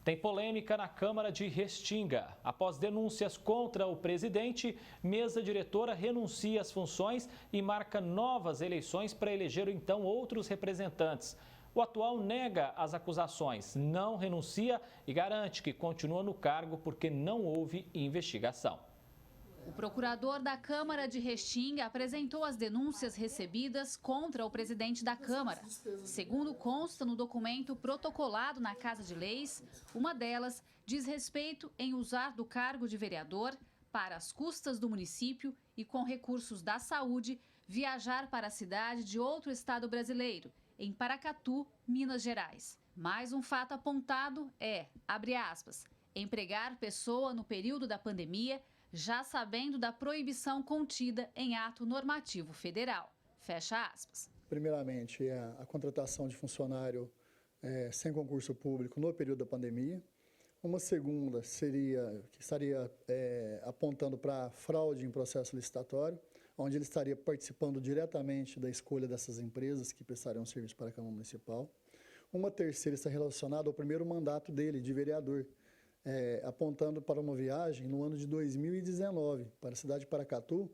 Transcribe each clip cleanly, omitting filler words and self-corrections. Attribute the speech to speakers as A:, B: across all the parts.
A: Tem polêmica na Câmara de Restinga. Após denúncias contra o presidente, mesa diretora renuncia às funções e marca novas eleições para eleger então outros representantes. O atual nega as acusações, não renuncia e garante que continua no cargo porque não houve investigação.
B: O procurador da Câmara de Restinga apresentou as denúncias recebidas contra o presidente da Câmara. Segundo consta no documento protocolado na Casa de Leis, uma delas diz respeito em usar do cargo de vereador para as custas do município e com recursos da saúde viajar para a cidade de outro estado brasileiro, em Paracatu, Minas Gerais. Mais um fato apontado é, abre aspas, empregar pessoa no período da pandemia, já sabendo da proibição contida em ato normativo federal. Fecha aspas.
C: Primeiramente, a contratação de funcionário sem concurso público no período da pandemia. Uma segunda seria que estaria apontando para fraude em processo licitatório, onde ele estaria participando diretamente da escolha dessas empresas que prestariam serviço para a Câmara Municipal. Uma terceira está relacionada ao primeiro mandato dele, de vereador, apontando para uma viagem no ano de 2019 para a cidade de Paracatu,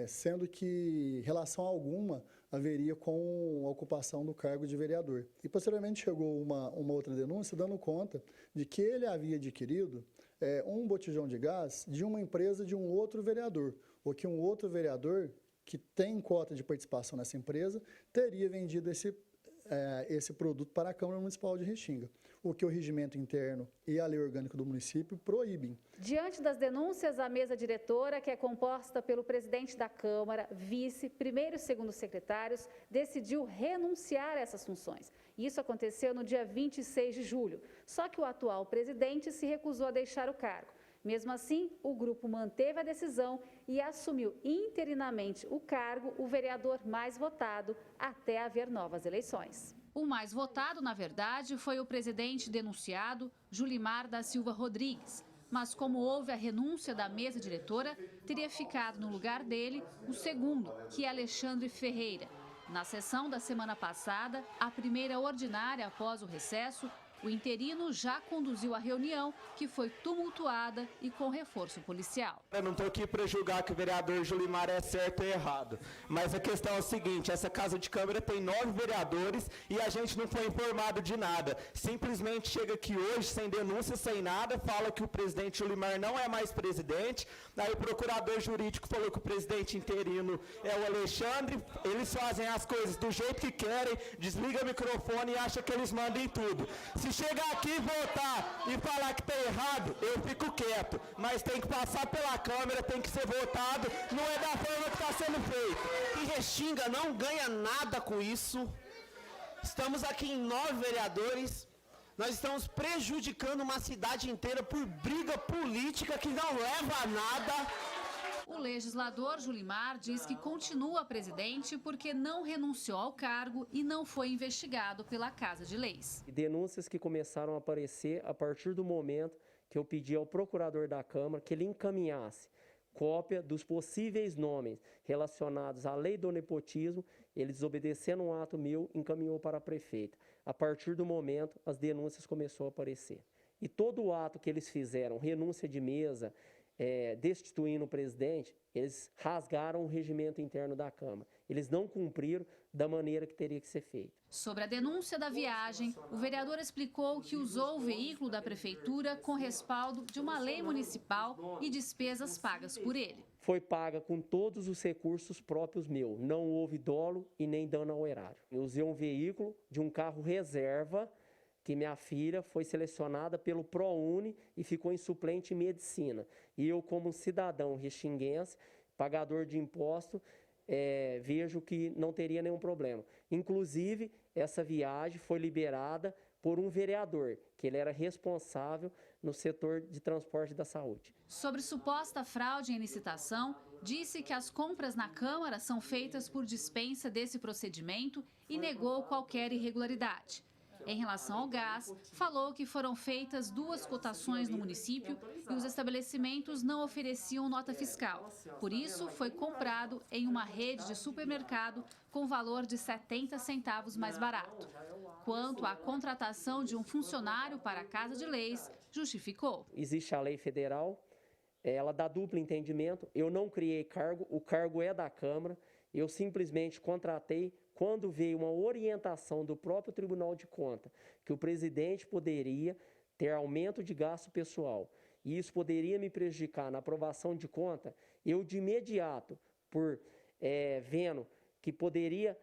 C: sendo que relação alguma haveria com a ocupação do cargo de vereador. E posteriormente chegou uma outra denúncia dando conta de que ele havia adquirido um botijão de gás de uma empresa de um outro vereador, ou que um outro vereador que tem cota de participação nessa empresa teria vendido esse produto para a Câmara Municipal de Restinga, o que o regimento interno e a lei orgânica do município proíbem.
B: Diante das denúncias, a mesa diretora, que é composta pelo presidente da Câmara, vice, primeiro e segundo secretários, decidiu renunciar a essas funções. Isso aconteceu no dia 26 de julho, só que o atual presidente se recusou a deixar o cargo. Mesmo assim, o grupo manteve a decisão e assumiu interinamente o cargo o vereador mais votado até haver novas eleições. O mais votado, na verdade, foi o presidente denunciado, Julimar da Silva Rodrigues. Mas como houve a renúncia da mesa diretora, teria ficado no lugar dele o segundo, que é Alexandre Ferreira. Na sessão da semana passada, a primeira ordinária após o recesso, o interino já conduziu a reunião, que foi tumultuada e com reforço policial.
D: Eu não estou aqui para julgar que o vereador Julimar é certo ou errado, mas a questão é o seguinte, essa Casa de Câmara tem 9 vereadores e a gente não foi informado de nada. Simplesmente chega aqui hoje, sem denúncia, sem nada, fala que o presidente Julimar não é mais presidente, aí o procurador jurídico falou que o presidente interino é o Alexandre, eles fazem as coisas do jeito que querem, desliga o microfone e acha que eles mandam em tudo. Se chegar aqui e votar e falar que está errado, eu fico quieto. Mas tem que passar pela Câmara, tem que ser votado, não é da forma que está sendo feito.
E: E Restinga não ganha nada com isso. Estamos aqui em 9 vereadores. Nós estamos prejudicando uma cidade inteira por briga política que não leva a nada.
B: O legislador Julimar diz que continua presidente porque não renunciou ao cargo e não foi investigado pela Casa de Leis.
F: Denúncias que começaram a aparecer a partir do momento que eu pedi ao procurador da Câmara que ele encaminhasse cópia dos possíveis nomes relacionados à lei do nepotismo, ele desobedecendo um ato meu, encaminhou para a prefeita. A partir do momento, as denúncias começaram a aparecer. E todo o ato que eles fizeram, renúncia de mesa, destituindo o presidente, eles rasgaram o regimento interno da Câmara. Eles não cumpriram da maneira que teria que ser feito.
B: Sobre a denúncia da viagem, o vereador explicou que usou o veículo da prefeitura com respaldo de uma lei municipal e despesas pagas por ele.
F: Foi paga com todos os recursos próprios meus. Não houve dolo e nem dano ao erário. Eu usei um veículo de um carro reserva que minha filha foi selecionada pelo ProUni e ficou em suplente em medicina. E eu, como cidadão restinguense, pagador de imposto, vejo que não teria nenhum problema. Inclusive, essa viagem foi liberada por um vereador, que ele era responsável no setor de transporte da saúde.
B: Sobre suposta fraude em licitação, disse que as compras na Câmara são feitas por dispensa desse procedimento e negou qualquer irregularidade. Em relação ao gás, falou que foram feitas 2 cotações no município e os estabelecimentos não ofereciam nota fiscal. Por isso, foi comprado em uma rede de supermercado com valor de 70 centavos mais barato. Quanto à contratação de um funcionário para a Casa de Leis, justificou.
F: Existe a lei federal, ela dá duplo entendimento, eu não criei cargo, o cargo é da Câmara, eu simplesmente contratei quando veio uma orientação do próprio Tribunal de Contas que o presidente poderia ter aumento de gasto pessoal e isso poderia me prejudicar na aprovação de conta, eu de imediato, vendo que poderia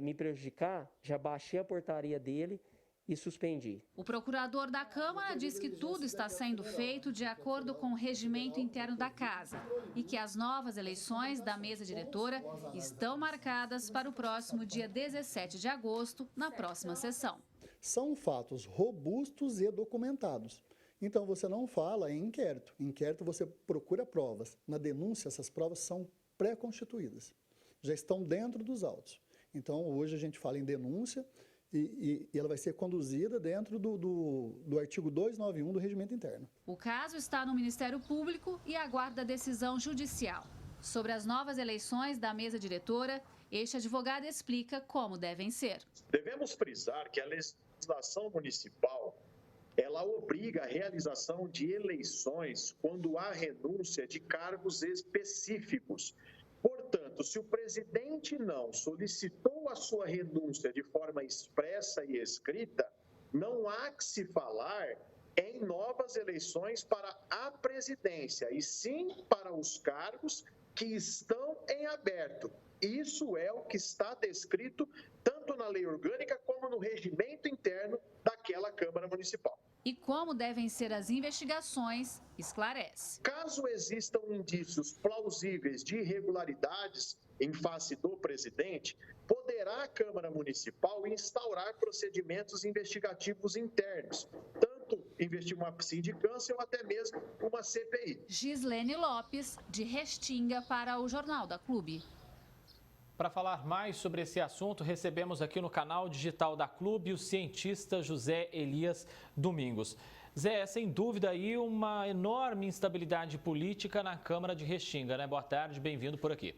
F: me prejudicar, já baixei a portaria dele e suspendi.
B: O procurador da Câmara diz que tudo está sendo feito de acordo com o regimento interno da Casa e que as novas eleições da mesa diretora estão marcadas para o próximo dia 17 de agosto, na próxima sessão.
C: São fatos robustos e documentados. Então, você não fala em inquérito. Em inquérito, você procura provas. Na denúncia, essas provas são pré-constituídas. Já estão dentro dos autos. Então, hoje a gente fala em denúncia e ela vai ser conduzida dentro do artigo 291 do Regimento Interno.
B: O caso está no Ministério Público e aguarda decisão judicial. Sobre as novas eleições da mesa diretora, este advogado explica como devem ser.
G: Devemos frisar que a legislação municipal, ela obriga a realização de eleições quando há renúncia de cargos específicos. Portanto, se o presidente não solicitou a sua renúncia de forma expressa e escrita, não há que se falar em novas eleições para a presidência, e sim para os cargos que estão em aberto. Isso é o que está descrito tanto na lei orgânica como no regimento interno daquela Câmara Municipal.
B: E como devem ser as investigações, esclarece.
G: Caso existam indícios plausíveis de irregularidades em face do presidente, poderá a Câmara Municipal instaurar procedimentos investigativos internos, tanto investigar uma sindicância ou até mesmo uma CPI.
B: Gislene Lopes, de Restinga, para o Jornal da Clube.
A: Para falar mais sobre esse assunto, recebemos aqui no canal digital da Clube o cientista José Elias Domingos. Zé, sem dúvida aí uma enorme instabilidade política na Câmara de Restinga, né? Boa tarde, bem-vindo por aqui.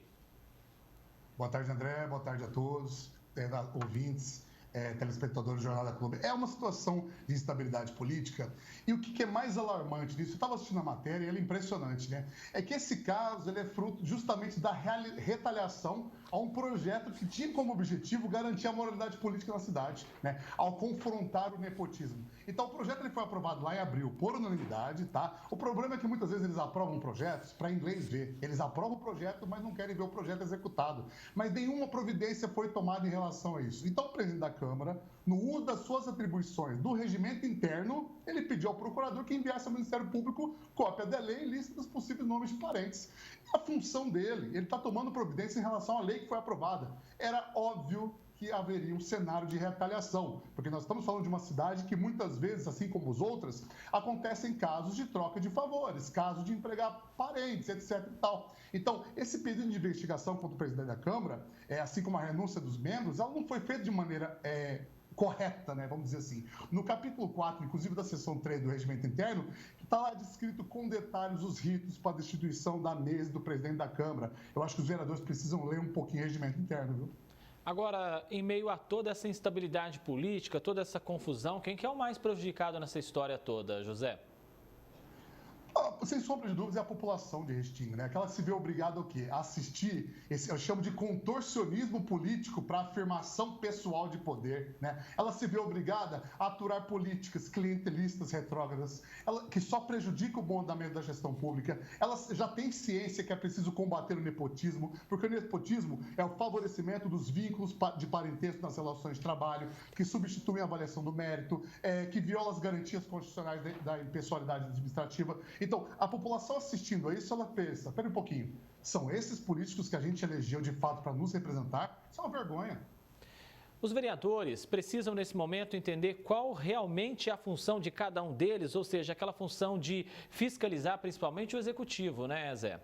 H: Boa tarde, André. Boa tarde a todos, ouvintes, telespectadores do Jornal da Clube. É uma situação de instabilidade política e o que é mais alarmante nisso, eu estava assistindo a matéria e ele é impressionante, né? É que esse caso ele é fruto justamente da retaliação a um projeto que tinha como objetivo garantir a moralidade política na cidade, né? Ao confrontar o nepotismo. Então o projeto ele foi aprovado lá em abril por unanimidade, tá? O problema é que muitas vezes eles aprovam projetos para inglês ver. Eles aprovam o projeto, mas não querem ver o projeto executado. Mas nenhuma providência foi tomada em relação a isso. Então o presidente da Câmara, no uso das suas atribuições do regimento interno, ele pediu ao procurador que enviasse ao Ministério Público cópia da lei e lista dos possíveis nomes de parentes. A função dele, ele está tomando providência em relação à lei que foi aprovada. Era óbvio que haveria um cenário de retaliação, porque nós estamos falando de uma cidade que muitas vezes, assim como as outras, acontecem casos de troca de favores, casos de empregar parentes, etc. e tal. Então, esse pedido de investigação contra o presidente da Câmara, assim como a renúncia dos membros, ela não foi feita de maneira correta, né, vamos dizer assim. No capítulo 4, inclusive da seção 3 do Regimento Interno, está lá descrito com detalhes os ritos para a destituição da mesa do presidente da Câmara. Eu acho que os vereadores precisam ler um pouquinho o Regimento Interno, viu?
A: Agora, em meio a toda essa instabilidade política, toda essa confusão, quem que é o mais prejudicado nessa história toda, José?
H: Sem sombra de dúvidas, é a população de Restinga, né? Que ela se vê obrigada ao quê? A assistir, eu chamo de contorcionismo político para afirmação pessoal de poder, né? Ela se vê obrigada a aturar políticas clientelistas retrógradas, que só prejudicam o bom andamento da gestão pública. Ela já tem ciência que é preciso combater o nepotismo, porque o nepotismo é o favorecimento dos vínculos de parentesco nas relações de trabalho, que substituem a avaliação do mérito, que viola as garantias constitucionais da impessoalidade administrativa. Então, a população assistindo a isso, ela pensa, espera um pouquinho, são esses políticos que a gente elegeu de fato para nos representar? Isso é uma vergonha.
A: Os vereadores precisam, nesse momento, entender qual realmente é a função de cada um deles, ou seja, aquela função de fiscalizar principalmente o executivo, né, Zé?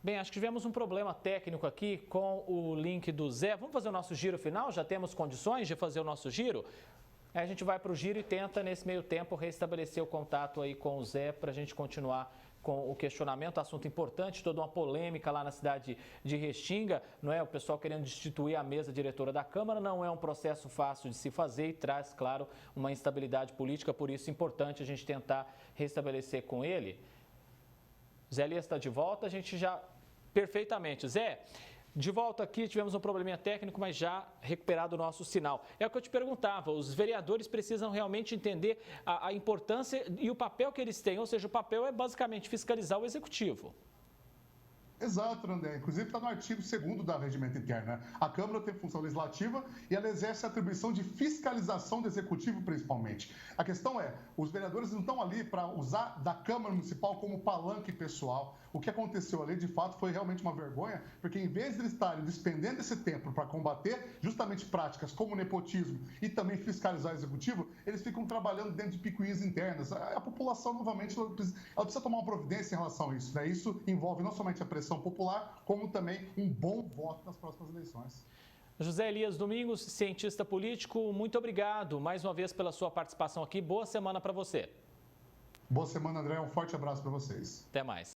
A: Bem, acho que tivemos um problema técnico aqui com o link do Zé. Vamos fazer o nosso giro final? Já temos condições de fazer o nosso giro? Aí a gente vai para o giro e tenta, nesse meio tempo, restabelecer o contato aí com o Zé para a gente continuar com o questionamento, assunto importante, toda uma polêmica lá na cidade de Restinga, não é? O pessoal querendo destituir a mesa diretora da Câmara, não é um processo fácil de se fazer e traz, claro, uma instabilidade política, por isso é importante a gente tentar restabelecer com ele. Zé Elias está de volta, a gente já... Perfeitamente. Zé, de volta aqui, tivemos um probleminha técnico, mas já recuperado o nosso sinal. É o que eu te perguntava, os vereadores precisam realmente entender a importância e o papel que eles têm, ou seja, o papel é basicamente fiscalizar o executivo.
H: Exato, André. Inclusive está no artigo 2º da Regimento Interno, né? A Câmara tem função legislativa e ela exerce a atribuição de fiscalização do Executivo, principalmente. A questão é, os vereadores não estão ali para usar da Câmara Municipal como palanque pessoal. O que aconteceu ali, de fato, foi realmente uma vergonha, porque em vez de eles estarem despendendo esse tempo para combater justamente práticas como nepotismo e também fiscalizar o Executivo, eles ficam trabalhando dentro de picuinhas internas. A população, novamente, ela precisa tomar uma providência em relação a isso, né? Isso envolve não somente a pressão popular, como também um bom voto nas próximas eleições.
A: José Elias Domingos, cientista político, muito obrigado mais uma vez pela sua participação aqui. Boa semana para você.
H: Boa semana, André. Um forte abraço para vocês.
A: Até mais.